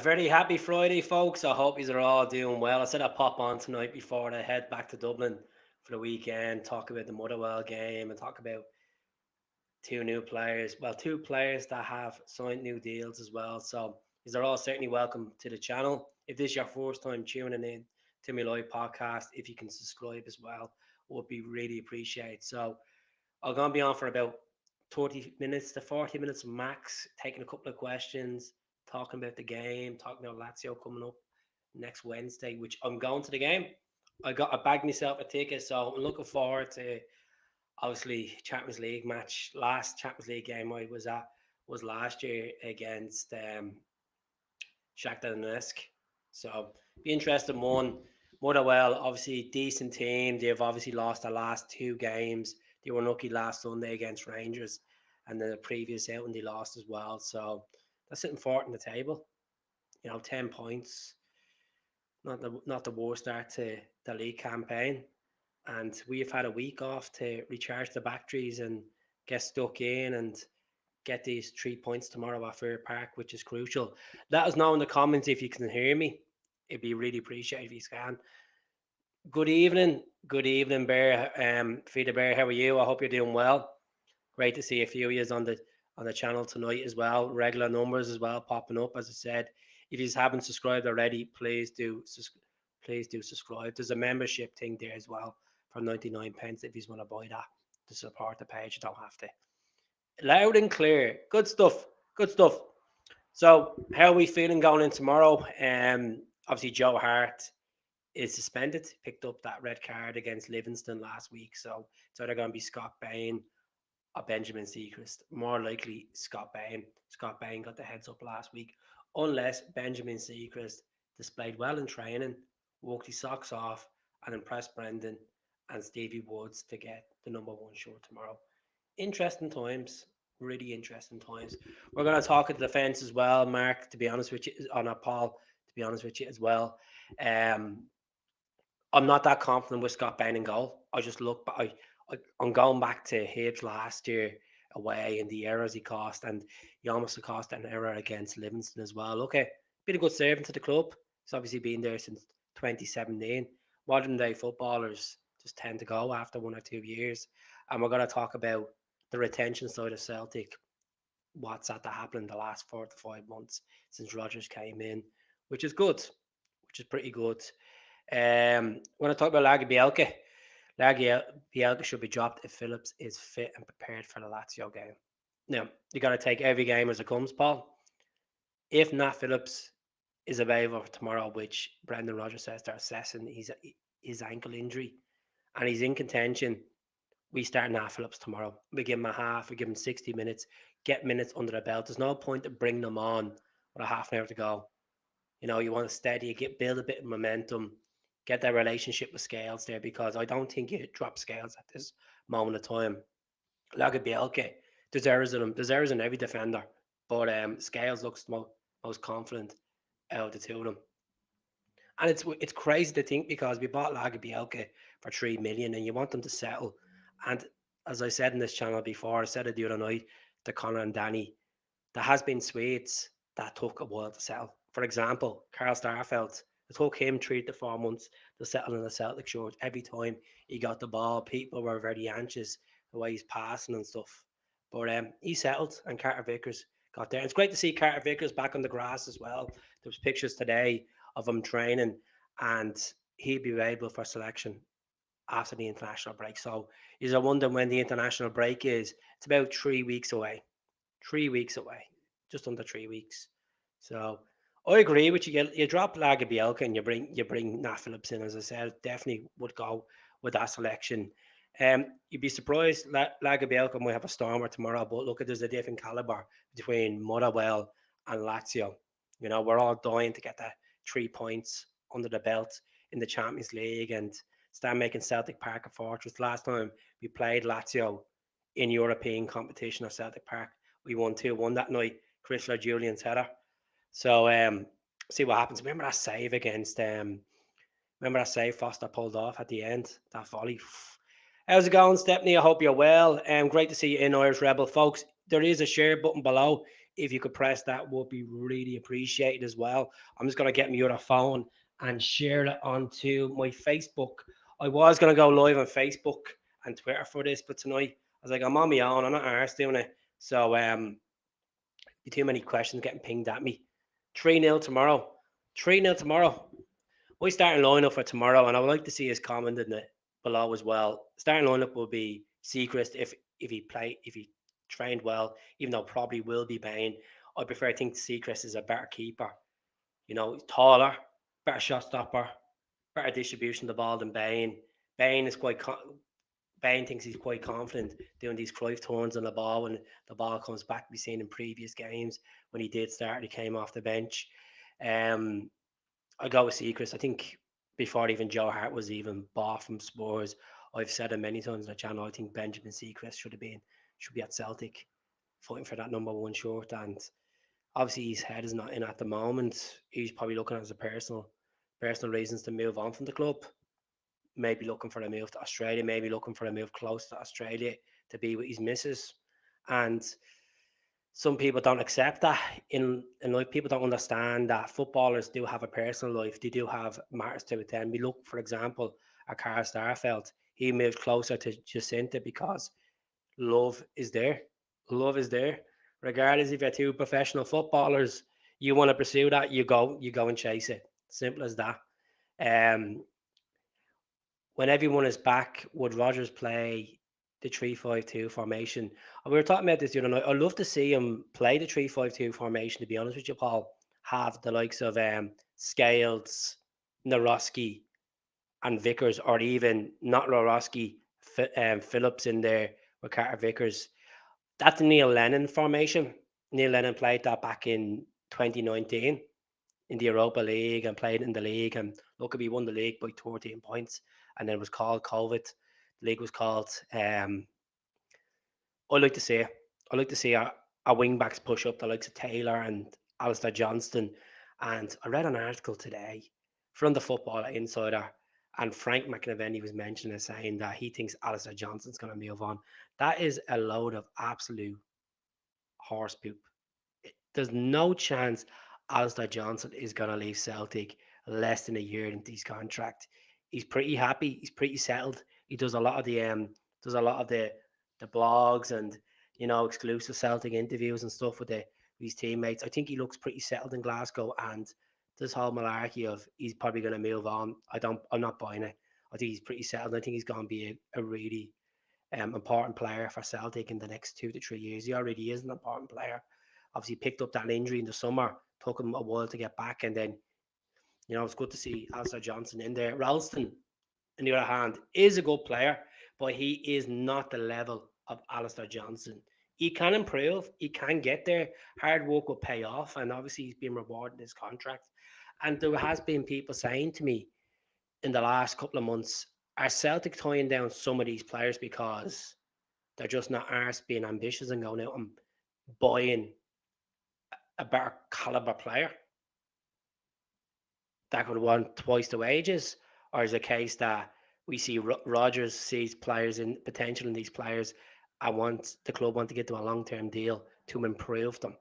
Very happy Friday, folks. I hope you are all doing well. I said I'd pop on tonight before I head back to Dublin for the weekend, talk about the Motherwell game and talk about two new players. Well, two players that have signed new deals as well. So these are all certainly welcome to the channel. If this is your first time tuning in to my live podcast, if you can subscribe as well, would be really appreciated. So I'm going to be on for about 30 minutes to 40 minutes max, taking a couple of questions, talking about the game, talking about Lazio coming up next Wednesday, which I'm going to the game. I bagged myself a ticket, so I'm looking forward to obviously Champions League match. Last Champions League game I was at was last year against Shakhtar Donetsk. So be interesting one. Motherwell, obviously decent team. They've obviously lost the last two games. They were lucky last Sunday against Rangers, and then the previous outing they lost as well. So that's sitting fourth on the table. 10 points. Not the worst start to the league campaign. And we've had a week off to recharge the batteries and get stuck in and get these 3 points tomorrow at Fir Park, which is crucial. Let us know in the comments if you can hear me. It'd be really appreciated if you can. Good evening, Bear. Feeder Bear, how are you? I hope you're doing well. Great to see a few of you on the channel tonight as well. Regular numbers as well popping up. As I said, if you haven't subscribed already, please do subscribe. There's a membership thing there as well for 99 pence if you want to buy that to support the page. You don't have to. Loud and clear. Good stuff. Good stuff. So, how are we feeling going in tomorrow? Obviously, Joe Hart is suspended. Picked up that red card against Livingston last week. So, it's either going to be Scott Bain or Benjamin Seacrest. More likely, Scott Bain. Scott Bain got the heads up last week. Unless Benjamin Seacrest displayed well in training, walked his socks off, and impressed Brendan and Stevie Woods to get the #1 shirt tomorrow. Interesting times, really interesting times. We're going to talk at the defence as well, Mark. To be honest with you, on our Paul. To be honest with you as well, um, I'm not that confident with Scott Bain in goal. I just look, but I'm going back to Hibs last year away and the errors he cost, and he almost cost an error against Livingston as well. Okay, been a good servant to the club. He's obviously been there since 2017. Modern day footballers just tend to go after 1 or 2 years, and we're going to talk about the retention side of Celtic. What's had to happen in the last 4 to 5 months since Rodgers came in, which is good, which is pretty good. When I talk about Lagi Bielke, Bielke should be dropped if Phillips is fit and prepared for the Lazio game. Now, you got to take every game as it comes, Paul. If Nat Phillips is available tomorrow, which Brendan Rodgers says they're assessing his ankle injury, and he's in contention, we start Nat Phillips tomorrow. We give him a half, we give him 60 minutes, get minutes under the belt. There's no point to bring them on with a half an hour to go. You want to steady, build a bit of momentum, get that relationship with Scales there, because I don't think you drop Scales at this moment of time. Like a Bielke deserves in every defender, but Scales looks most confident out of the two of them. And it's crazy to think, because we bought Laga Bielke for 3 million and you want them to settle. And as I said in this channel before, I said it the other night to Connor and Danny, there has been Swedes that took a while to settle. For example, Carl Starfelt, it took him 3 to 4 months to settle in a Celtic shirt. Every time he got the ball, people were very anxious the way he's passing and stuff. But he settled, and Carter Vickers got there. It's great to see Carter Vickers back on the grass as well. There was pictures today of him training, and he'd be available for selection after the international break. So you're wondering when the international break is. It's about 3 weeks away. 3 weeks away, just under 3 weeks. So I agree with you. You drop Laga Bielka and you bring Nat Phillips in. As I said, definitely would go with that selection. You'd be surprised Laga Bielka might have a stormer tomorrow, but look, there's a different caliber between Motherwell and Lazio. We're all dying to get that 3 points under the belt in the Champions League and start making Celtic Park a fortress. Last time we played Lazio in European competition at Celtic Park, we won 2-1 that night. Chrysler Julian's header. So see what happens. Remember that save against Foster pulled off at the end, that volley. How's it going, Stepney? I hope you're well. Great to see you in, Irish Rebel. Folks, there is a share button below. if you could press that, would be really appreciated as well. I'm just going to get my other phone and share it onto my Facebook. I was going to go live on Facebook and Twitter for this, but tonight I was like, I'm on my own. I'm not arse doing it. So too many questions getting pinged at me. 3-0 tomorrow. 3-0 tomorrow. My starting lineup for tomorrow, and I would like to see his comment in it below as well. Starting lineup will be Seacrest if he trained well, even though probably will be Bain. I prefer I think Seacrest is a better keeper. You know, taller, better shot stopper, better distribution of the ball than Bain. Bain is quite Bain thinks he's quite confident doing these Cruyff turns on the ball when the ball comes back. We've seen in previous games when he did start, he came off the bench. Um, I go with Seacrest. I think before even Joe Hart was even bought from Spurs, I've said it many times on the channel. I think Benjamin Seacrest should be at Celtic, fighting for that number one shirt. And obviously his head is not in at the moment. He's probably looking at it as a personal reasons to move on from the club. Maybe looking for a move to Australia. Maybe looking for a move close to Australia to be with his missus. And some people don't accept that in life. People don't understand that footballers do have a personal life. They do have matters to attend. We look, for example, at Carl Starfelt. He moved closer to Jacinta because love is there. Love is there. Regardless if you're two professional footballers, you want to pursue that, you go and chase it. Simple as that. Um, when everyone is back, would Rogers play the 3-5-2 formation? And we were talking about this the other night. I'd love to see him play the 3-5-2 formation, to be honest with you, Paul. Have the likes of Scales, Naroski, and Vickers, or even not Naroski, Phillips in there with Carter Vickers. That's the Neil Lennon formation. Neil Lennon played that back in 2019 in the Europa League and played in the league. And look, we won the league by 13 points. And then it was called COVID. The league was called. I like to see it. I like to see our wing backs push up the likes of Taylor and Alistair Johnston. And I read an article today from the Footballer Insider, and Frank McNeveny was mentioning saying that he thinks Alistair Johnston's going to move on. That is a load of absolute horse poop. There's no chance Alistair Johnson is going to leave Celtic less than a year into his contract. He's pretty happy. He's pretty settled. He does a lot of the blogs and exclusive Celtic interviews and stuff with his teammates. I think he looks pretty settled in Glasgow, and this whole malarkey of he's probably going to move on. I'm not buying it. I think he's pretty settled. I think he's going to be a really important player for Celtic in the next 2 to 3 years. He already is an important player. Obviously, picked up that injury in the summer, took him a while to get back, and then it's good to see Alistair Johnson in there. Ralston, on the other hand, is a good player, but he is not the level of Alistair Johnson. He can improve, he can get there. Hard work will pay off, and obviously he's been rewarded in his contract. And there has been people saying to me in the last couple of months, are Celtic tying down some of these players because they're just not arse being ambitious and going out and buying a better caliber player that could want twice the wages? Or is it a case that we see Rogers sees players in potential in these players and wants the club want to get to a long term deal to improve them?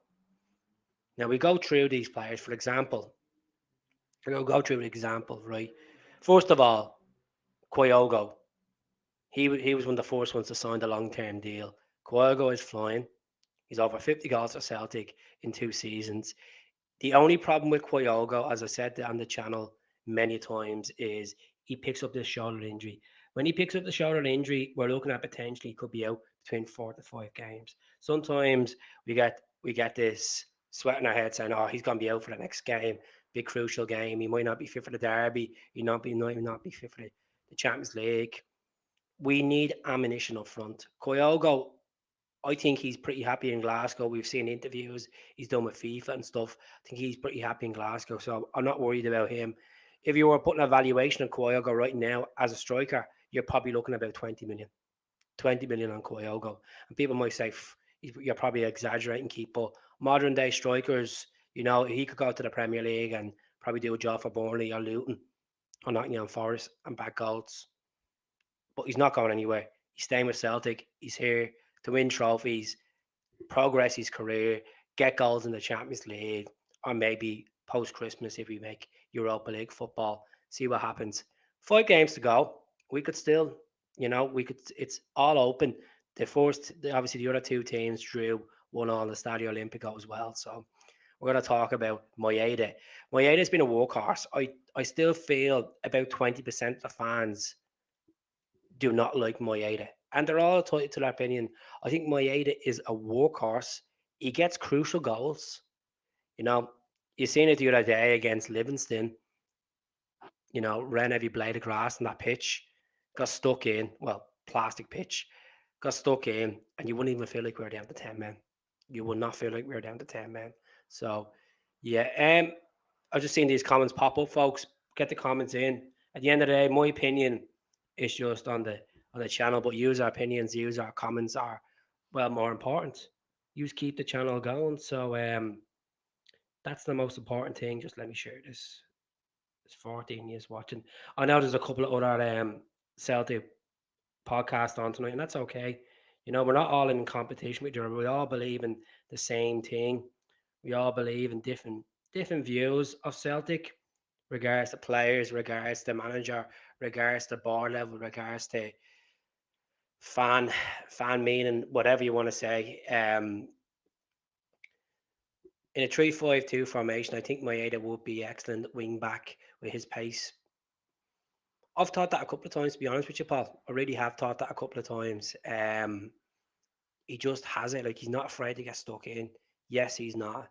Now we go through these players, for example. We'll go through an example, right? First of all, Kyogo. He was one of the first ones to sign the long term deal. Kyogo is flying. He's over 50 goals for Celtic in 2 seasons. The only problem with Kyogo, as I said on the channel many times, is he picks up this shoulder injury. When he picks up the shoulder injury, we're looking at potentially he could be out between 4 to 5 games. Sometimes we get this sweat in our head saying, "Oh, he's going to be out for the next game, big crucial game. He might not be fit for the derby. He might not be fit for the Champions League." We need ammunition up front. Kyogo, I think he's pretty happy in Glasgow. We've seen interviews he's done with FIFA and stuff. I think he's pretty happy in Glasgow, so I'm not worried about him. If you were putting a valuation on Kyogo right now as a striker, you're probably looking at about 20 million. 20 million on Kyogo. And people might say, you're probably exaggerating, Keith, but modern day strikers, he could go to the Premier League and probably do a job for Burnley or Luton or Nottingham Forest and back goals. But he's not going anywhere. He's staying with Celtic. He's here to win trophies, progress his career, get goals in the Champions League, or maybe post Christmas if we make Europa League football. See what happens. 5 games to go. We could still, we could. It's all open. Obviously, the other two teams drew 1-1 the Stadio Olimpico as well. So we're going to talk about Moyeda. Moyeda's been a workhorse. I still feel about 20% of the fans do not like Moyeda. And they're all entitled to their opinion. I think Moyeda is a workhorse. He gets crucial goals. You know, you seen it the other day against Livingston. Ran every blade of grass on that pitch, got stuck in, well, plastic pitch, got stuck in, and you wouldn't even feel like we were down to 10 men. You would not feel like we were down to 10 men. So, yeah, I've just seen these comments pop up, folks. Get the comments in. At the end of the day, my opinion is just on the channel, but user opinions, user comments are, well, more important. You keep the channel going. So that's the most important thing. Just let me share this. It's 14 years watching. I know there's a couple of other Celtic podcasts on tonight, and that's okay. We're not all in competition with each other. We all believe in the same thing. We all believe in different views of Celtic, regards to players, regards to manager, regards to board level, regards to fan fan meaning, whatever you want to say. In a 3-5-2 formation, I think Maeda would be excellent wing back with his pace. I've thought that a couple of times, to be honest with you, Paul. I really have thought that a couple of times. He just has it. Like, he's not afraid to get stuck in. Yes, he's not.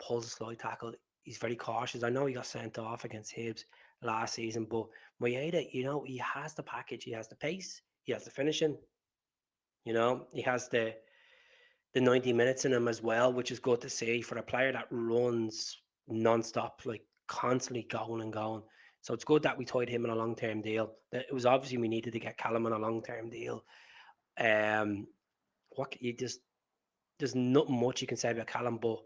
Pulls a slide tackle. He's very cautious. I know he got sent off against Hibs last season, but Maeda, he has the package. He has the pace. He has the finishing. He has the 90 minutes in him as well, which is good to see for a player that runs non-stop, like constantly going and going. So it's good that we tied him in a long-term deal. It was obviously we needed to get Callum on a long-term deal. What you just There's not much you can say about Callum, but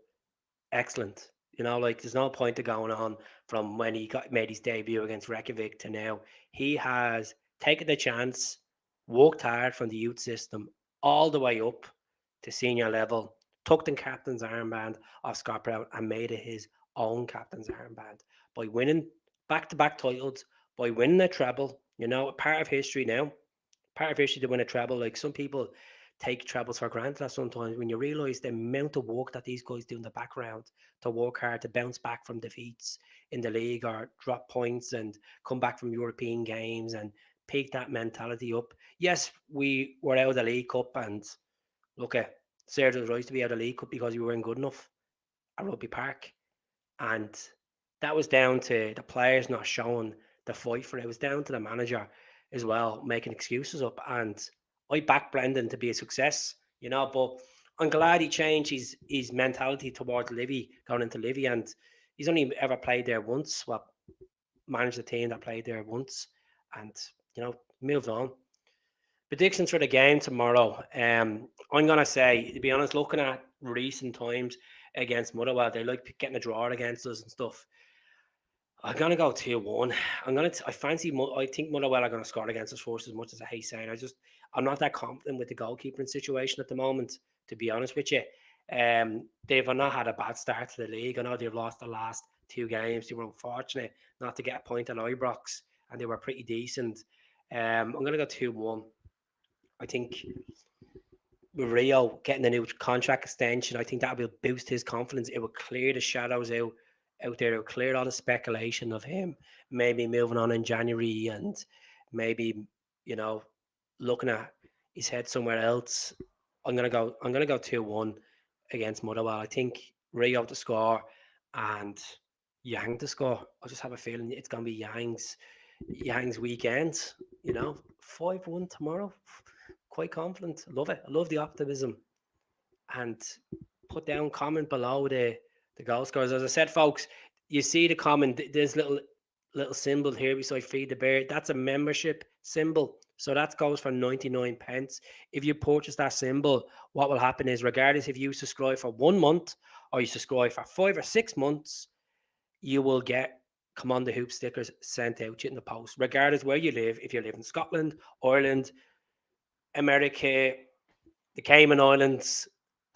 excellent. Like, there's no point to going on from when he made his debut against Reykjavik to now. He has taken the chance, worked hard from the youth system all the way up to senior level, took the captain's armband off Scott Brown and made it his own captain's armband by winning back-to-back titles, by winning a treble. A part of history now, part of history to win a treble. Like, some people take trebles for granted sometimes when you realise the amount of work that these guys do in the background to work hard to bounce back from defeats in the league or drop points and come back from European games and pick that mentality up. Yes, we were out of the League Cup, and look, at served us right to be out of the League Cup because we weren't good enough at Rugby Park. And that was down to the players not showing the fight for it. It was down to the manager as well, making excuses up. And I back Brendan to be a success, but I'm glad he changed his mentality towards Livy, going into Livy. And he's only ever played there once, well, managed a team that played there once, and, moved on. Predictions for the game tomorrow. I'm gonna say, to be honest, looking at recent times against Motherwell, they like getting a draw against us and stuff. I'm gonna go 2-1. I think Motherwell are gonna score against us first, as much as I hate saying. I'm not that confident with the goalkeeping situation at the moment, to be honest with you. They've not had a bad start to the league. I know they've lost the last 2 games. They were unfortunate not to get a point at Ibrox, and they were pretty decent. I'm gonna go 2-1. I think with Rio getting a new contract extension, I think that will boost his confidence. It will clear the shadows out there. It will clear all the speculation of him maybe moving on in January and maybe, looking at his head somewhere else. I'm gonna go 2-1 against Motherwell. I think Rio to score and Yang to score. I just have a feeling it's gonna be Yang's weekend, 5-1 tomorrow. Quite confident. I love it. I love the optimism. And put down comment below the goal scores. As I said, folks, you see the comment. There's little symbol here beside Feed the Bear. That's a membership symbol. So that goes for 99 pence. If you purchase that symbol, what will happen is, regardless if you subscribe for 1 month or you subscribe for 5 or 6 months, you will get Come On the Hoop stickers sent out to you in the post, regardless where you live. If you live in Scotland, Ireland, America, the Cayman Islands,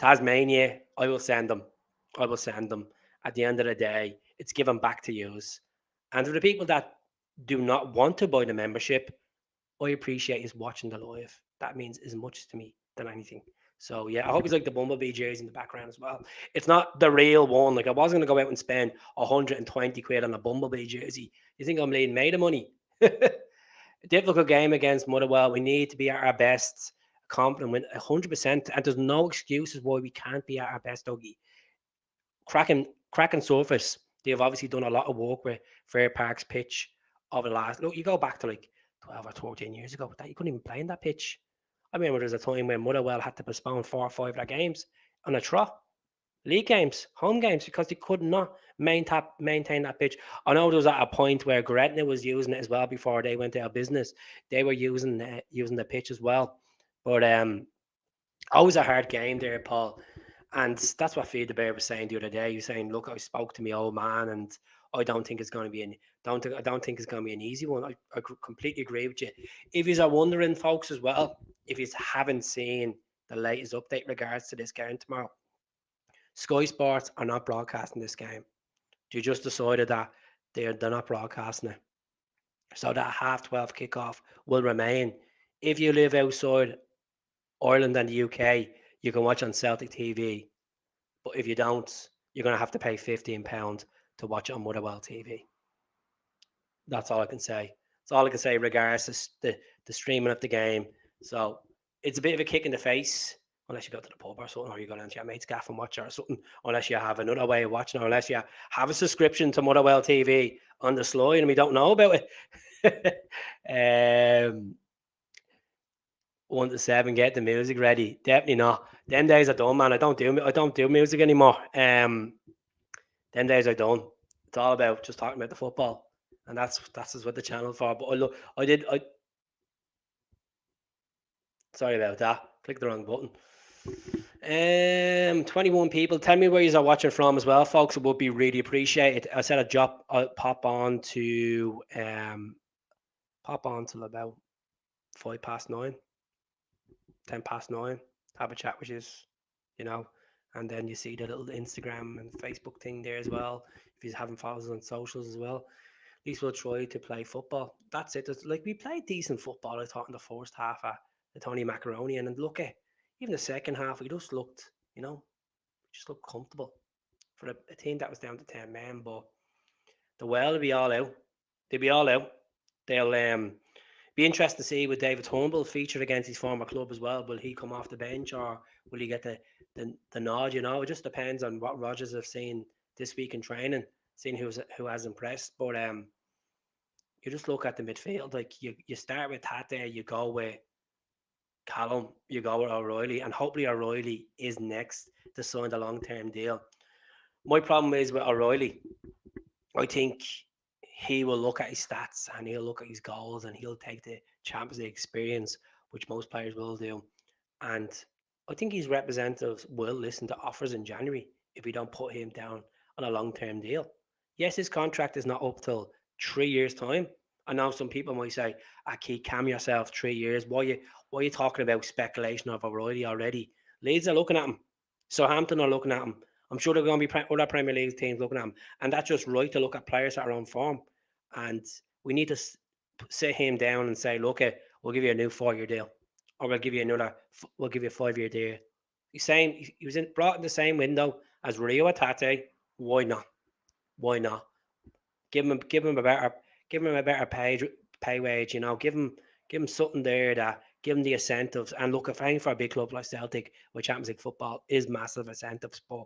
Tasmania, I will send them. I will send them. At the end of the day, it's given back to yous. And for the people that do not want to buy the membership, I appreciate is watching the live. That means as much to me than anything. So yeah, I hope he's like the Bumblebee jersey in the background as well. It's not the real one. Like I wasn't gonna go out and spend 120 quid on a Bumblebee jersey. You think I'm leading made of money? Difficult game against Motherwell. We need to be at our best. Confident win 100%, and there's no excuses why we can't be at our best, Dougie. Cracking surface. They've obviously done a lot of work with Fir Park's pitch over the last. Look, you go back to like 12 or 14 years ago, that you couldn't even play in that pitch. I remember there's a time when Motherwell had to postpone 4 or 5 of their games on a trot. League games, home games, because they could not maintain that pitch. I know there was at a point where Gretna was using it as well before they went out of business. They were using the pitch as well, but always a hard game there, Paul. And that's what Feed the Bear was saying the other day. He was saying, "Look, I spoke to my old man, and I don't think it's going to be I don't think it's going to be an easy one." I completely agree with you. If you are wondering, folks, as well, if you haven't seen the latest update regards to this game tomorrow, Sky Sports are not broadcasting this game. They just decided that they're not broadcasting it, so that 12:30 kickoff will remain. If you live outside Ireland and the UK, you can watch on Celtic TV. But if you don't, you're going to have to pay £15 to watch it on Motherwell TV. That's all I can say. That's all I can say regards to the streaming of the game. So it's a bit of a kick in the face, unless you go to the pub or something, or you go down to your mate's gaff and watch it or something, unless you have another way of watching it, or unless you have a subscription to Motherwell TV on the slide and we don't know about it. 1 to 7, get the music ready. Definitely not. Them days are done, man. I don't do music anymore. Them days are done. It's all about just talking about the football, and that's what the channel for. But I sorry about that. Click the wrong button. 21 people. Tell me where you are watching from as well, folks. It would be really appreciated. I said I'll pop on till about 9:05. 9:10, have a chat with you, and then you see the little Instagram and Facebook thing there as well. If you haven't followed us on socials as well, at least we'll try to play football. That's it. Like we played decent football, I thought, in the first half of the Tony Macaroni, and look at even the second half, we just looked, comfortable for a team that was down to 10 men. But the well will be all out. They'll be all out. They'll be interesting to see with David Turnbull featured against his former club as well. Will he come off the bench, or will he get the nod? It just depends on what Rodgers have seen this week in training, seeing who has impressed. But you just look at the midfield. Like you start with Hatate, you go with Callum, you go with O'Reilly, and hopefully O'Reilly is next to sign a long-term deal. My problem is with O'Reilly. I think he will look at his stats and he'll look at his goals and he'll take the Champions League experience, which most players will do. And I think his representatives will listen to offers in January if we don't put him down on a long-term deal. Yes, his contract is not up till 3 years' time. I know some people might say, Keith, calm yourself, 3 years. Why are you talking about speculation of O'Reilly already? Leeds are looking at him. Southampton are looking at him. I'm sure they're going to be other Premier League teams looking at him. And that's just right to look at players that are on form. And we need to sit him down and say, look, we'll give you a new 4-year deal. Or we'll give you a 5-year deal. He's saying he was brought in the same window as Rio Hatate. Why not? Why not? Give him a better pay wage, give him something there that give him the incentives. And look, if playing for a big club like Celtic with Champions League football is massive incentives, but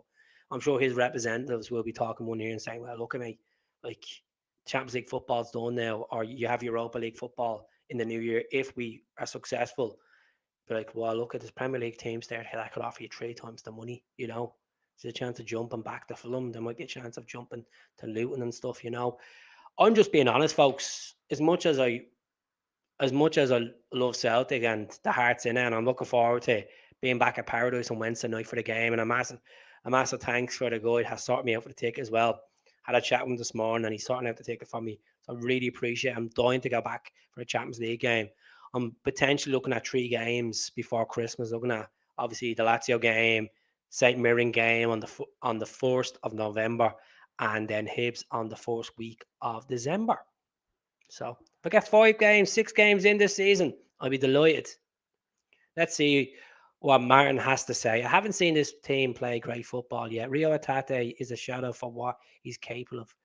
I'm sure his representatives will be talking one year and saying, well, look at me, like Champions League football's done now, or you have Europa League football in the new year if we are successful. But like, well, look at this Premier League teams there that could offer you 3 times the money, There's a chance of jumping back to Fulham. There might be a chance of jumping to Luton and stuff, I'm just being honest, folks. As much as I love Celtic and the Heart's in it, and I'm looking forward to being back at Paradise on Wednesday night for the game, and a massive thanks for the guy who has sorted me out for the ticket as well. Had a chat with him this morning and he's sorting out the ticket for me. So I really appreciate it. I'm dying to go back for a Champions League game. I'm potentially looking at 3 games before Christmas, looking at obviously the Lazio game, St Mirren game on the 1st of November, and then Hibs on the first week of December. So if I get 5 games, 6 games in this season, I'll be delighted. Let's see what Martin has to say. I haven't seen this team play great football yet. Rio Hatate is a shadow for what he's capable of.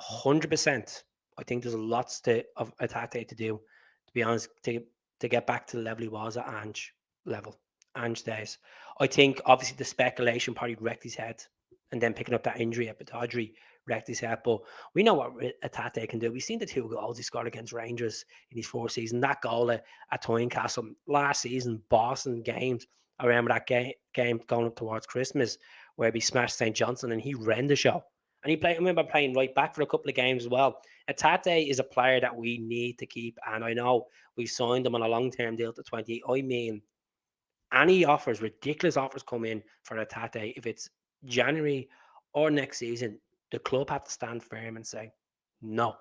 100%. I think there's lots of Hatate to do, to be honest, to get back to the level he was at Ange level, Ange days. I think obviously the speculation probably wrecked his head, and then picking up that injury at Batodry wrecked his head. But we know what Hatate can do. We've seen the 2 goals he scored against Rangers in his 4th season. That goal at Tynecastle last season, Boston games. I remember that game going up towards Christmas where he smashed St. Johnson and he ran the show. And he played. I remember playing right back for a couple of games as well. Hatate is a player that we need to keep, and I know we signed him on a long-term deal to 20. I mean, any offers, ridiculous offers, come in for Hatate. If it's January or next season, the club have to stand firm and say, no,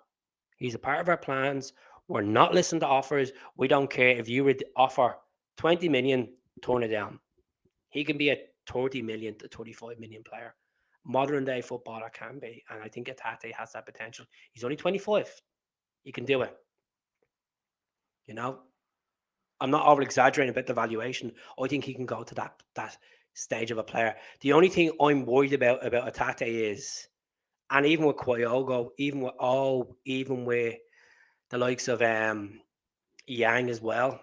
he's a part of our plans. We're not listening to offers. We don't care if you would offer 20 million, turn it down. He can be a 30 million to 35 million player. Modern day footballer can be. And I think Hatate has that potential. He's only 25. He can do it. You know, I'm not over exaggerating about the valuation. I think he can go to that stage of a player. The only thing I'm worried about Hatate is, and even with Kyogo, even with the likes of Yang as well,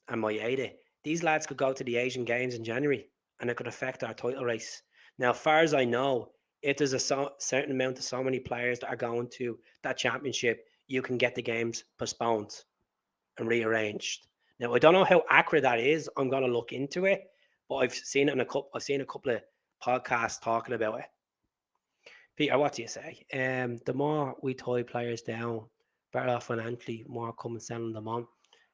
and Maeda, these lads could go to the Asian Games in January, and it could affect our title race. Now, as far as I know, if there's a certain amount of so many players that are going to that championship, you can get the games postponed and rearranged. Now, I don't know how accurate that is. I'm going to look into it, but I've seen it in a couple. I've seen a couple of podcasts talking about it. Peter, what do you say? The more we tie players down, better off financially, more come and selling them on.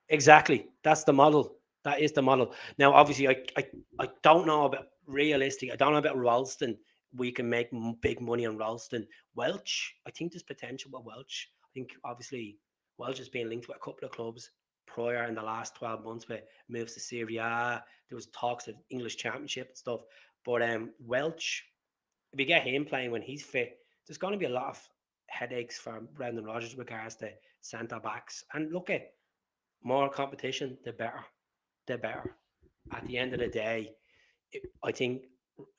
Exactly. That's the model. That is the model. Now, obviously, I don't know about realistic. I don't know about Ralston. We can make big money on Ralston. Welch, I think there's potential with Welch. I think obviously Welch has been linked with a couple of clubs prior in the last 12 months with moves to Serie A. There was talks of English Championship and stuff. But Welch, if we get him playing when he's fit, there's going to be a lot of headaches for Brendan Rodgers with regards to centre backs. And look at more competition, the better. The better. At the end of the day, I think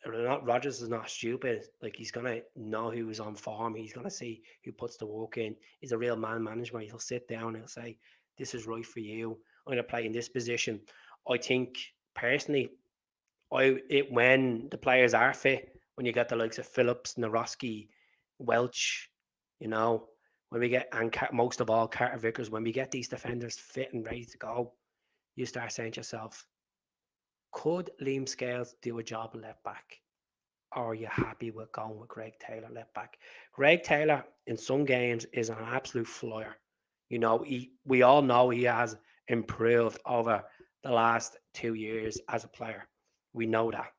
Rodgers is not stupid. Like he's gonna know who's on form. He's gonna see who puts the work in. He's a real man management. He'll sit down and he'll say, "This is right for you. I'm gonna play in this position." I think personally, when the players are fit, when you get the likes of Phillips, Naroski, Welch, you know, when we get and most of all Carter Vickers, when we get these defenders fit and ready to go, you start saying to yourself, could Liam Scales do a job at left back? Or are you happy with going with Greg Taylor left back? Greg Taylor in some games is an absolute flyer. You know, we all know he has improved over the last 2 years as a player. We know that.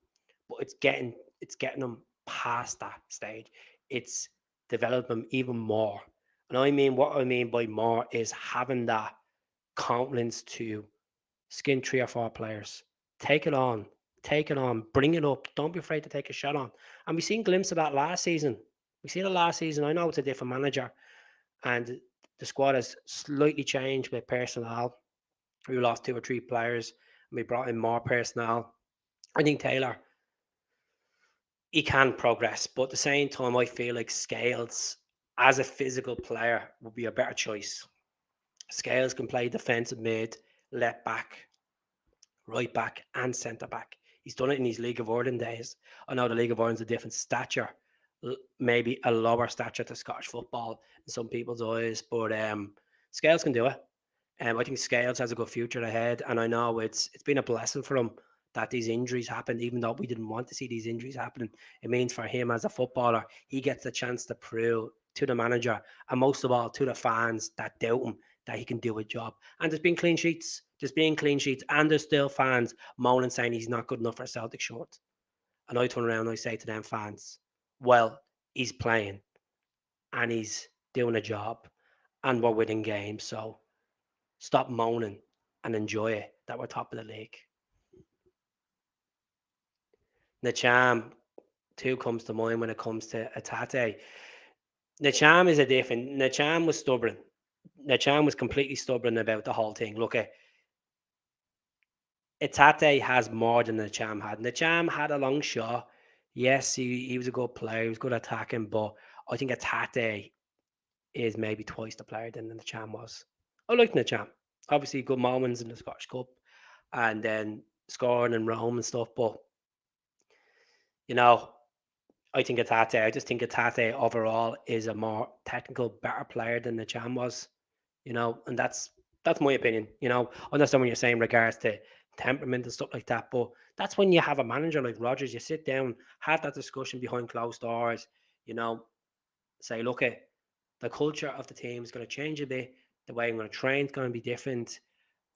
But it's getting him past that stage. It's developing him even more. And what I mean by more is having that confidence to skin 3 or 4 players. Take it on, bring it up. Don't be afraid to take a shot on. And we've seen glimpses of that last season. We seen it last season. I know it's a different manager, and the squad has slightly changed with personnel. We lost 2 or 3 players, and we brought in more personnel. I think Taylor, he can progress, but at the same time, I feel like Scales, as a physical player, would be a better choice. Scales can play defensive mid, left back, right back, and centre back. He's done it in his League of Ireland days. I know the League of Ireland's a different stature, maybe a lower stature to Scottish football in some people's eyes, but Scales can do it. I think Scales has a good future ahead, and I know it's been a blessing for him that these injuries happened, even though we didn't want to see these injuries happening. It means for him as a footballer, he gets the chance to prove to the manager and most of all to the fans that doubt him that he can do a job. And there's been clean sheets. There's been clean sheets, and there's still fans moaning saying he's not good enough for Celtic short. And I turn around and I say to them fans, well, he's playing and he's doing a job and we're winning games. So stop moaning and enjoy it that we're top of the league. Nacham, two comes to mind when it comes to Hatate. Nacham is a different. Nacham was stubborn. Nacham was completely stubborn about the whole thing. Look, Hatate has more than Nacham had. Nacham had a long shot. Yes, he was a good player. He was good at attacking, but I think Hatate is maybe twice the player than Nacham was. I like Nacham. Obviously, good moments in the Scottish Cup and then scoring in Rome and stuff. But you know, I think Hatate. I just think Hatate overall is a more technical, better player than Nacham was. And that's my opinion. I understand what you're saying in regards to temperament and stuff like that, but that's when you have a manager like Rodgers, you sit down, have that discussion behind closed doors, you know, say, look, the culture of the team is going to change a bit, the way I'm going to train is going to be different,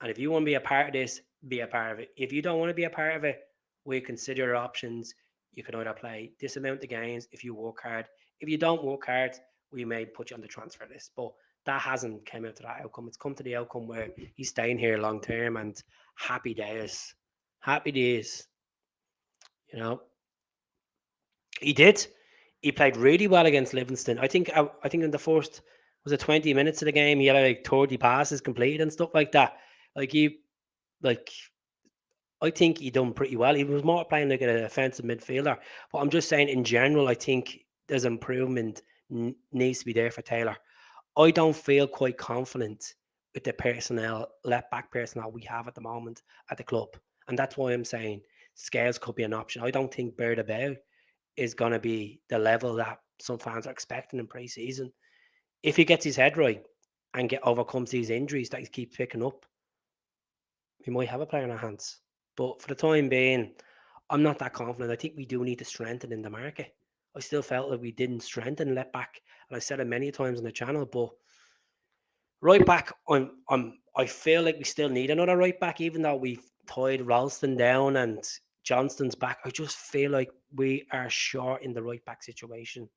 and if you want to be a part of this, be a part of it. If you don't want to be a part of it, we consider your options. You can either play this amount of games if you work hard. If you don't work hard, we may put you on the transfer list. But that hasn't come out to that outcome. It's come to the outcome where he's staying here long term and happy days. Happy days. You know, he did. He played really well against Livingston. I think in the first was it 20 minutes of the game, he had like 30 passes completed and stuff like that. Like he like I think he done pretty well. He was more playing like an offensive midfielder. But I'm just saying in general, I think there's improvement needs to be there for Taylor. I don't feel quite confident with the personnel, left back personnel we have at the moment at the club. And that's why I'm saying Scales could be an option. I don't think Berdabeau is going to be the level that some fans are expecting in pre-season. If he gets his head right and overcomes these injuries that he keeps picking up, we might have a player in our hands. But for the time being, I'm not that confident. I think we do need to strengthen in the market. I still felt that we didn't strengthen left back, and I said it many times on the channel. But right back, I feel like we still need another right back, even though we've tied Ralston down and Johnston's back. I just feel like we are short in the right back situation,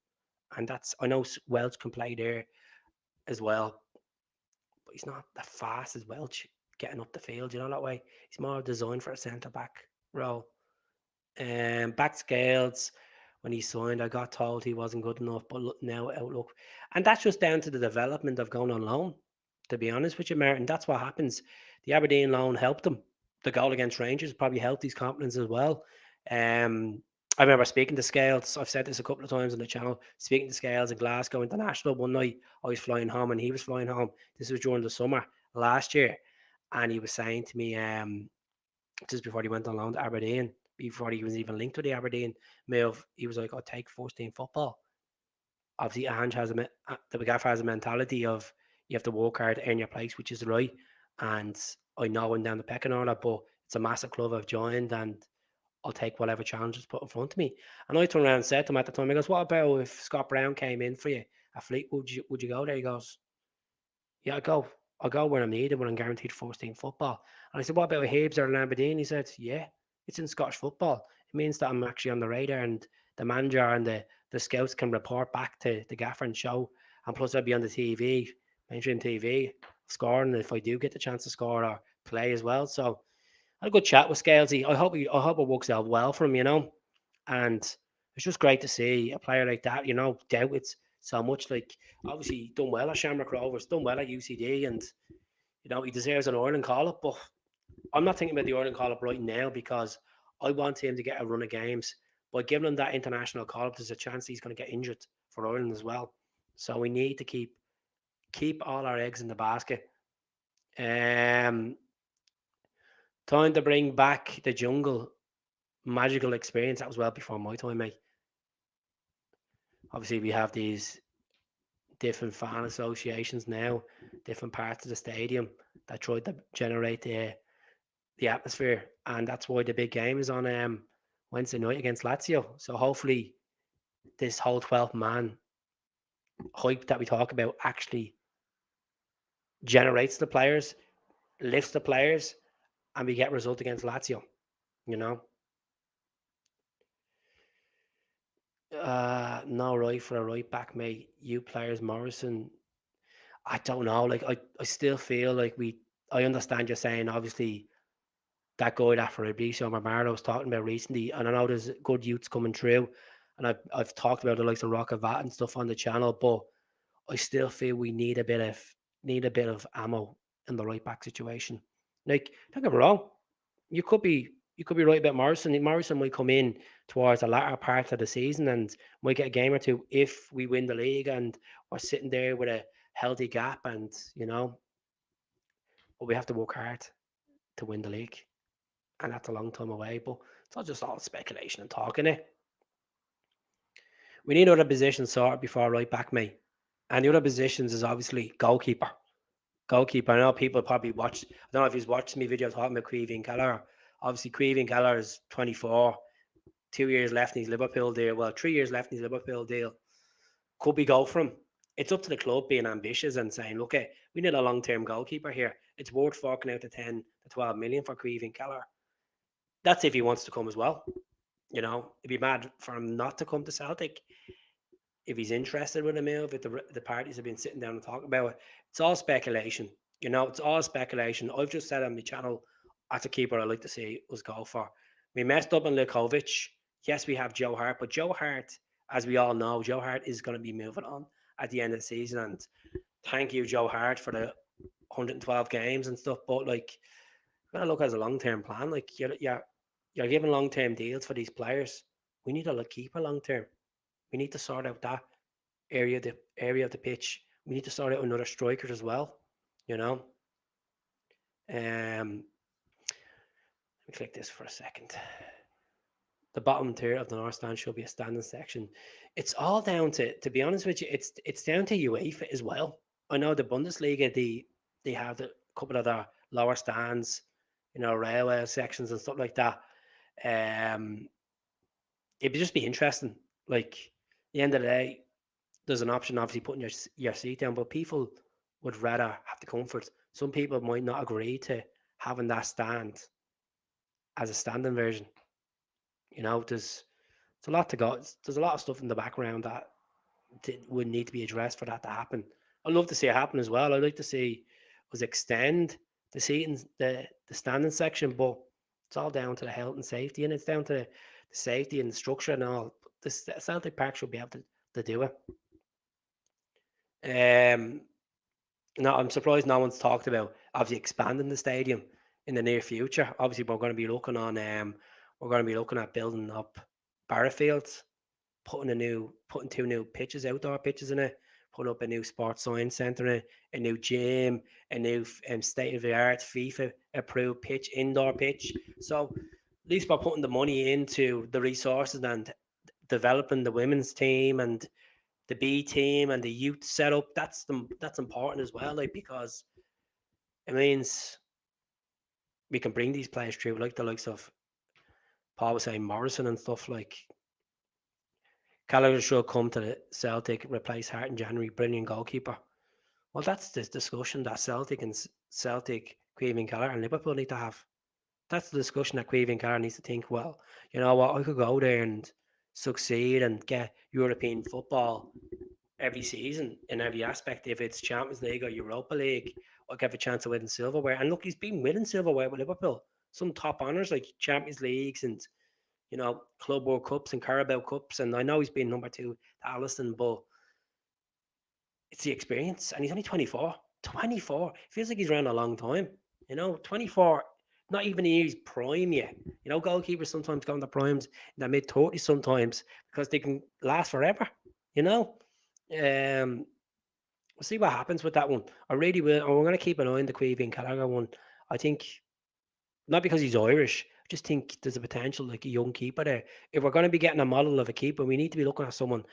and I know Welch can play there as well, but he's not that fast as Welch getting up the field. That way. He's more designed for a centre back role. Back scales when he signed, I got told he wasn't good enough, but look, now outlook, and that's just down to the development of going on loan. To be honest with you, Martin, that's what happens. The Aberdeen loan helped him. The goal against Rangers probably helped his confidence as well. Um, I remember speaking to Scales. I've said this a couple of times on the channel. Speaking to Scales in Glasgow International one night, I was flying home and he was flying home. This was during the summer last year, and he was saying to me, just before he went on loan to Aberdeen, before he was even linked to the Aberdeen move, he was like, "I'll take first team football." Obviously, Ange the gaffer has a mentality of you have to work hard, earn your place, which is right. And I know I'm down the pecking order, but it's a massive club I've joined, and I'll take whatever challenge is put in front of me. And I turned around and said to him at the time, "I goes, what about if Scott Brown came in for you at Fleetwood? Would you go there?" He goes, "Yeah, I'll go when I'm needed, when I'm guaranteed first team football." And I said, "What about Hibs or Aberdeen?" He said, "Yeah, it's in Scottish football. It means that I'm actually on the radar, and the manager and the scouts can report back to the gaffer and show. And plus, I'll be on the TV, mainstream TV, scoring if I do get the chance to score or play as well." So I had a good chat with Scalesy. I hope it works out well for him. And it's just great to see a player like that, dealt with so much. Like, obviously, he done well at Shamrock Rovers, done well at UCD, and he deserves an Ireland call up. But I'm not thinking about the Ireland call up right now because I want him to get a run of games. By giving him that international call up, there's a chance he's going to get injured for Ireland as well. So we need to keep all our eggs in the basket. Um, Time to bring back the jungle magical experience. That was well before my time, mate. Obviously, we have these different fan associations now, different parts of the stadium that try to generate the atmosphere, and that's why the big game is on Wednesday night against Lazio. So hopefully, this whole 12 man hype that we talk about actually generates the players, lifts the players, and we get a result against Lazio. You know, no right for a right back, mate. You players, Morrison. I don't know. Like I still feel like I understand you're saying obviously that guy that Fabrizio Romano was talking about recently, and I know there's good youths coming through, and I've talked about the likes of Rockavat and stuff on the channel, but I still feel we need a bit of ammo in the right back situation. Like, don't get me wrong, you could be you could be right about Morrison. Morrison might come in towards the latter part of the season and might get a game or two if we win the league and we're sitting there with a healthy gap, and but we have to work hard to win the league, and that's a long time away. But it's not just all speculation and talking it. We need other positions sorted before right back, mate. And the other positions is obviously goalkeeper. Goalkeeper. I know people probably watch. I don't know if he's watched me video talking about Creevy and Keller. Obviously, Creevy and Keller is 24, 2 years left in his Liverpool deal. Well, 3 years left in his Liverpool deal. Could be go for him. It's up to the club being ambitious and saying, look, we need a long-term goalkeeper here. It's worth forking out the 10 to 12 million for Creevy and Keller. That's if he wants to come as well. It'd be mad for him not to come to Celtic if he's interested with a move. If the parties have been sitting down and talking about it, it's all speculation. It's all speculation. I've just said on my channel, as a keeper, I'd like to see us go for. We messed up on Lukovic. Yes, we have Joe Hart, but Joe Hart, as we all know, Joe Hart is going to be moving on at the end of the season. And thank you, Joe Hart, for the 112 games and stuff. But like, gotta look as a long term plan. Like you're giving long term deals for these players. We need to keep a long term. We need to sort out that area of the pitch. We need to sort out another striker as well. You know. Let me click this for a second. The bottom tier of the North Stand should be a standing section. It's all down to be honest with you, it's down to UEFA as well. I know the Bundesliga, they have a couple of the lower stands, railway sections and stuff like that. Um, it'd just be interesting. Like, at the end of the day, there's an option obviously putting your seat down, but people would rather have the comfort. Some people might not agree to having that stand as a standing version. There's a lot to go. There's a lot of stuff in the background that would need to be addressed for that to happen. I'd love to see it happen as well. I'd like to see us extend the seating, the standing section, but it's all down to the health and safety, and it's down to the safety and the structure and all. The Celtic Park should be able to do it. No, I'm surprised no one's talked about obviously expanding the stadium in the near future. Obviously, we're going to be looking at building up Barrafields, putting two new pitches, outdoor pitches in it, putting up a new sports science centre in it, a new gym, a new state of the art FIFA approved pitch, indoor pitch. So at least we're putting the money into the resources and developing the women's team and the B team and the youth setup. That's important as well, like, because it means we can bring these players through, like the likes of Paul was saying, Morrison and stuff. Like, Gallagher should come to the Celtic, replace Hart in January, brilliant goalkeeper. Well, that's the discussion that Celtic, Creevy and Gallagher and Liverpool need to have. That's the discussion that Creevy and Gallagher needs to think, well, you know what, I could go there and succeed and get European football every season in every aspect. If it's Champions League or Europa League, I'll give a chance of winning silverware. And look, he's been winning silverware with Liverpool. Some top honours like Champions Leagues and Club World Cups and Carabao Cups. And I know he's been number 2 to Alisson, but it's the experience. And he's only 24. 24. Feels like he's around a long time. 24, not even in his prime yet. Goalkeepers sometimes go in their primes in their mid-30s sometimes because they can last forever. We'll see what happens with that one. I really will. And we're going to keep an eye on the Creevy and Gallagher one. I think, not because he's Irish, I just think there's a potential, like a young keeper there. If we're going to be getting a model of a keeper, we need to be looking at someone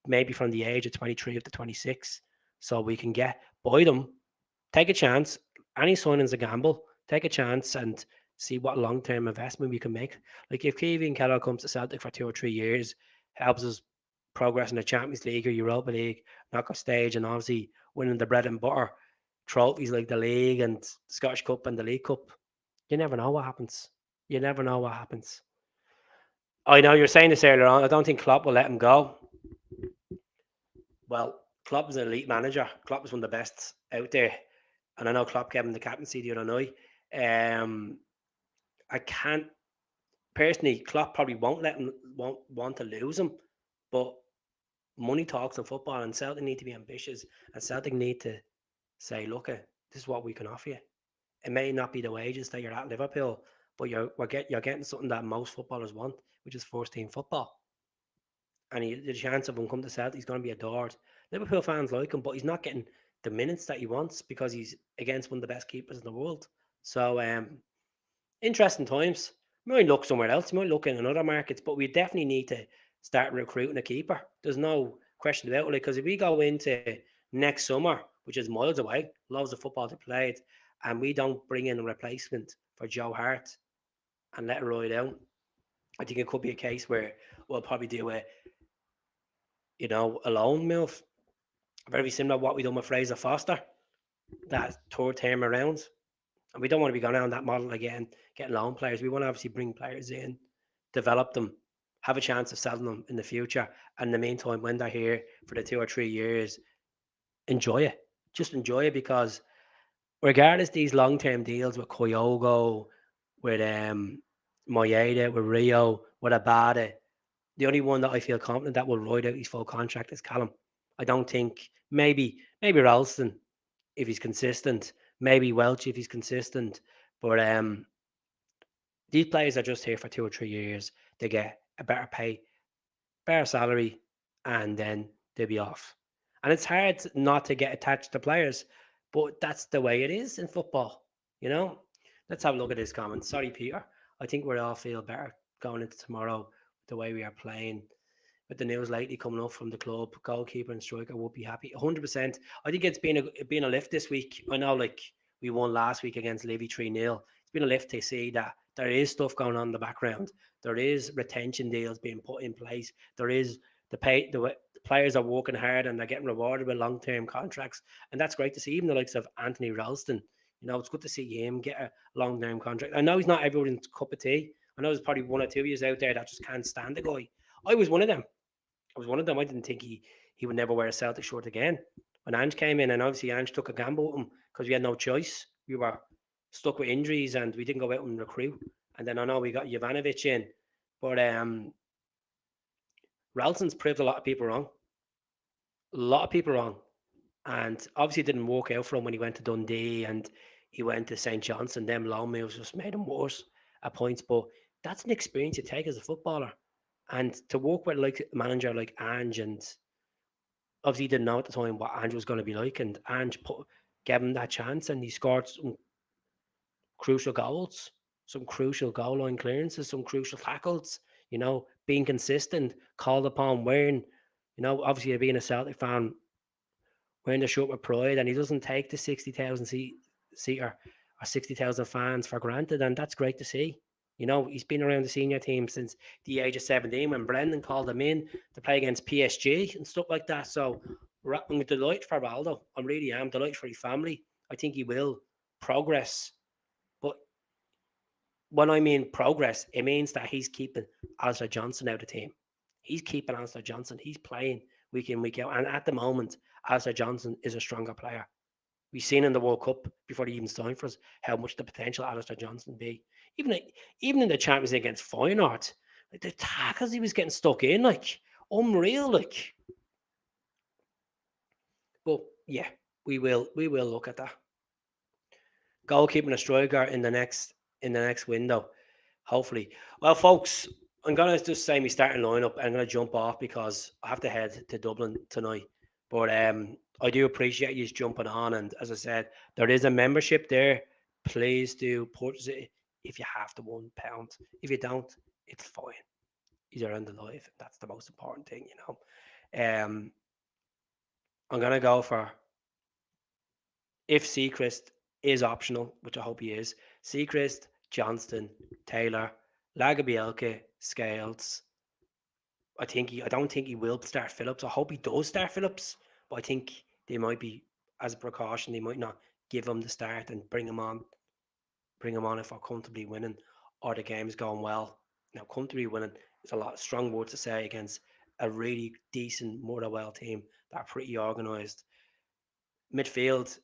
maybe from the age of 23 up to 26, so we can buy them, take a chance. Any signing's a gamble. Take a chance and see what long-term investment we can make. Like, if Creevy and Keller comes to Celtic for 2 or 3 years, helps us progress in the Champions League or Europa League, knockout stage, and obviously winning the bread and butter trophies like the League and Scottish Cup and the League Cup. You never know what happens. You never know what happens. I know you're saying this earlier on. I don't think Klopp will let him go. Well, Klopp is an elite manager. Klopp is one of the best out there. And I know Klopp gave him the captaincy the other night. I can't personally. Klopp probably won't let him won't want to lose him, but money talks in football, and Celtic need to be ambitious, and Celtic need to say, look, this is what we can offer you. It may not be the wages that you're at Liverpool, but you're getting something that most footballers want, which is first team football. And the chance of him come to Celtic, he's going to be adored. Liverpool fans like him, but he's not getting the minutes that he wants because he's against one of the best keepers in the world. So, interesting times. We might look somewhere else. We might look in other markets, but we definitely need to start recruiting a keeper. There's no question about it. Because if we go into next summer, which is miles away, loads of football to play, and we don't bring in a replacement for Joe Hart and let it ride out, I think it could be a case where we'll probably do a loan move, very similar to what we done with Fraser Foster, that third term around. And we don't want to be going down that model again, getting loan players. We want to obviously bring players in, develop them, have a chance of selling them in the future. And in the meantime, when they're here for the 2 or 3 years, enjoy it. Just enjoy it because regardless these long term deals with Koyogo, with Moyeda, with Rio, with Abada, the only one that I feel confident that will ride out his full contract is Callum. I don't think maybe Ralston if he's consistent, maybe Welch if he's consistent, but these players are just here for 2 or 3 years. They get a better pay, better salary, and then they'll be off. And it's hard not to get attached to players, but that's the way it is in football. You know. Let's have a look at this comment. Sorry, Peter. I think we'll all feel better going into tomorrow with the way we are playing. With the news lately coming up from the club, goalkeeper and striker would be happy. 100%. I think it's been a lift this week. I know, like we won last week against Levy 3-0. It's been a lift to see that there is stuff going on in the background. There is retention deals being put in place. There is the players are working hard and they're getting rewarded with long term contracts, and that's great to see. Even the likes of Anthony Ralston, it's good to see him get a long term contract. I know he's not everyone's cup of tea. I know there's probably one or two years out there that just can't stand the guy. I was one of them. I was one of them. I didn't think he would never wear a Celtic shirt again. When Ange came in, and obviously Ange took a gamble with him because we had no choice. We were stuck with injuries and we didn't go out and recruit. And then I know we got Jovanovic in, but Ralston's proved a lot of people wrong. A lot of people wrong. And obviously it didn't work out for him when he went to Dundee and he went to St. John's, and them loan moves just made him worse at points. But that's an experience you take as a footballer. And to work with like a manager like Ange, and obviously he didn't know at the time what Ange was going to be like, and Ange gave him that chance, and he scored some crucial goals, some crucial goal line clearances, some crucial tackles. Being consistent, called upon, wearing, obviously being a Celtic fan, wearing the shirt with pride, and he doesn't take the 60,000 seater or 60,000 fans for granted, and that's great to see. He's been around the senior team since the age of 17 when Brendan called him in to play against PSG and stuff like that. So I'm delighted for Raldo. I really am delighted for his family. I think he will progress. But when I mean progress, it means that he's keeping Alistair Johnson out of the team. He's keeping Alistair Johnson. He's playing week in, week out. And at the moment, Alistair Johnson is a stronger player. We've seen in the World Cup before they even signed for us how much the potential Alistair Johnson be. Even in the Champions League against Feyenoord, like the tackles he was getting stuck in, like unreal, like. But yeah, we will look at that. Goalkeeping a striker in the next window, hopefully. Well, folks, I'm gonna just say me starting lineup. I'm gonna jump off because I have to head to Dublin tonight. But I do appreciate you jumping on, and as I said, there is a membership there. Please do purchase it if you have the £1. If you don't, it's fine. You're on the live. That's the most important thing. I'm gonna go for, if Seacrest is optional, which I hope he is, Seacrest, Johnston, Taylor, Lagabielke, Scales. I don't think he will start Phillips. I hope he does start Phillips, but I think they might be, as a precaution, they might not give him the start and bring him on if we're comfortably winning or the game's going well. Now, comfortably winning is a lot of strong words to say against a really decent Motherwell team that are pretty organised. Midfield,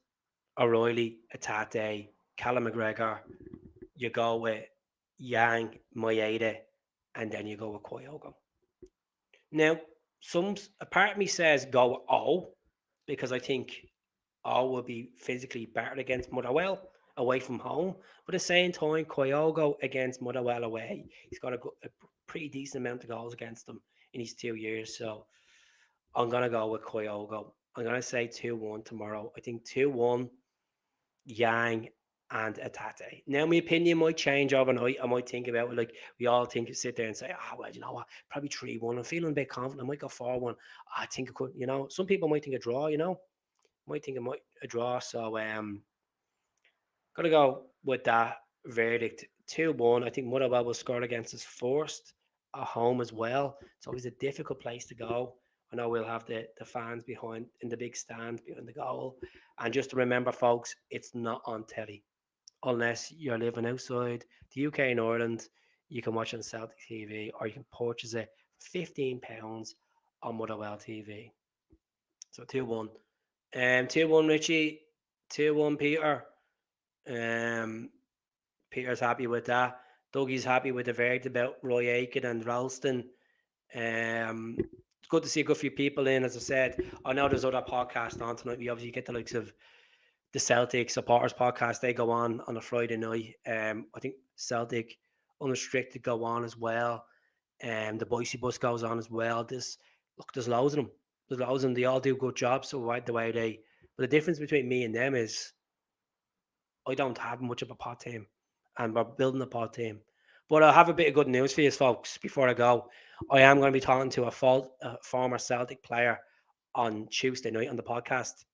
O'Reilly, Hatate, Callum McGregor. You go with Yang, Maeda, and then you go with Kyogo. Now, a part of me says go with O because I think O will be physically better against Motherwell away from home. But at the same time, Kyogo against Motherwell away, he's got a pretty decent amount of goals against them in his 2 years. So I'm gonna go with Kyogo. I'm gonna say 2-1 tomorrow. I think 2-1 Yang and Hatate. Now my opinion might change overnight. I might think about it like we all think, sit there and say, well, you know what, probably 3-1. I'm feeling a bit confident. I might go 4-1. I think it could, some people might think a draw, might think it might a draw. So gotta go with that verdict. 2-1. I think Motherwell will score against us first at home as well. It's always a difficult place to go. I know we'll have the fans behind in the big stand behind the goal. And just to remember, folks, it's not on telly. Unless you're living outside the UK and Ireland, you can watch it on Celtic TV or you can purchase it for £15 on Motherwell TV. So 2-1. 2-1 Richie, 2-1 Peter. Um, Peter's happy with that. Dougie's happy with the verdict about Roy Aiken and Ralston. It's good to see a good few people in. As I said, I know there's other podcasts on tonight. We obviously get the likes of the Celtic supporters podcast. They go on a Friday night. I think Celtic Unrestricted go on as well. The Boise Bus goes on as well. There's loads of them. There's loads of them. They all do good jobs. So right the way they. But the difference between me and them is I don't have much of a pod team, and we're building a pod team. But I have a bit of good news for you, folks. Before I go, I am going to be talking to a former Celtic player on Tuesday night on the podcast.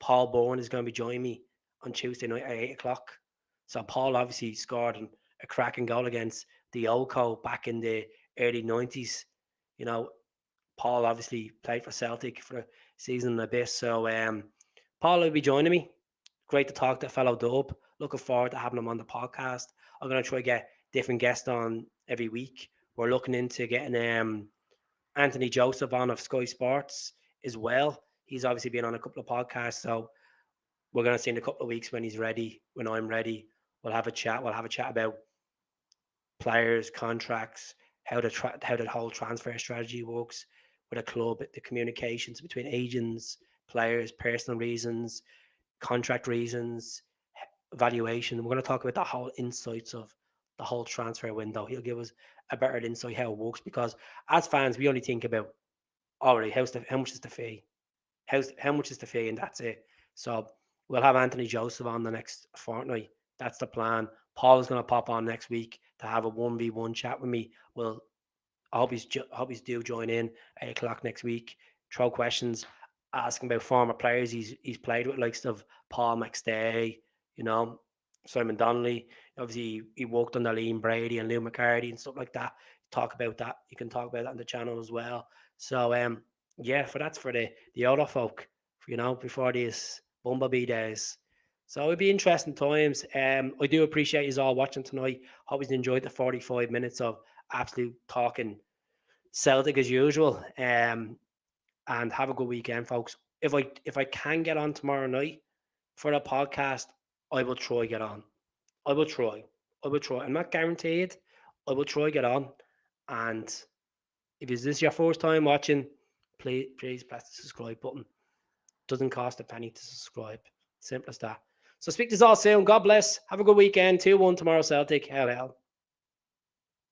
Paul Bourne is going to be joining me on Tuesday night at 8 o'clock. So Paul obviously scored a cracking goal against the Oco back in the early 90s. You know, Paul obviously played for Celtic for a season and a bit. So Paul will be joining me. Great to talk to a fellow Dub. Looking forward to having him on the podcast. I'm going to try to get different guests on every week. We're looking into getting Anthony Joseph on of Sky Sports as well. He's obviously been on a couple of podcasts, so we're going to see in a couple of weeks when he's ready, when I'm ready. We'll have a chat. We'll have a chat about players, contracts, how the whole transfer strategy works with a club, the communications between agents, players, personal reasons, contract reasons, valuation. We're going to talk about the whole insights of the whole transfer window. He'll give us a better insight how it works because as fans, we only think about already how much is the fee, how much is the fee, and that's it. So we'll have Anthony Joseph on the next fortnight. That's the plan. Paul is going to pop on next week to have a 1v1 chat with me. I hope he's do join in 8 o'clock next week. Throw questions, asking about former players he's played with, likes of Paul McStay, Simon Donnelly. Obviously, he worked under Liam Brady and Lou McCarty and stuff like that. Talk about that. You can talk about that on the channel as well. So yeah, that's for the older folk, before these bumblebee days. So it'll be interesting times. I do appreciate you all watching tonight. Hope you enjoyed the 45 minutes of absolute talking Celtic as usual. And have a good weekend, folks. If I can get on tomorrow night for the podcast, I will try get on. I will try. I'm not guaranteed. I will try get on. And if this is your first time watching, please press the subscribe button. Doesn't cost a penny to subscribe. Simple as that. So speak to us all soon. God bless. Have a good weekend. 2-1 tomorrow, Celtic. Hell.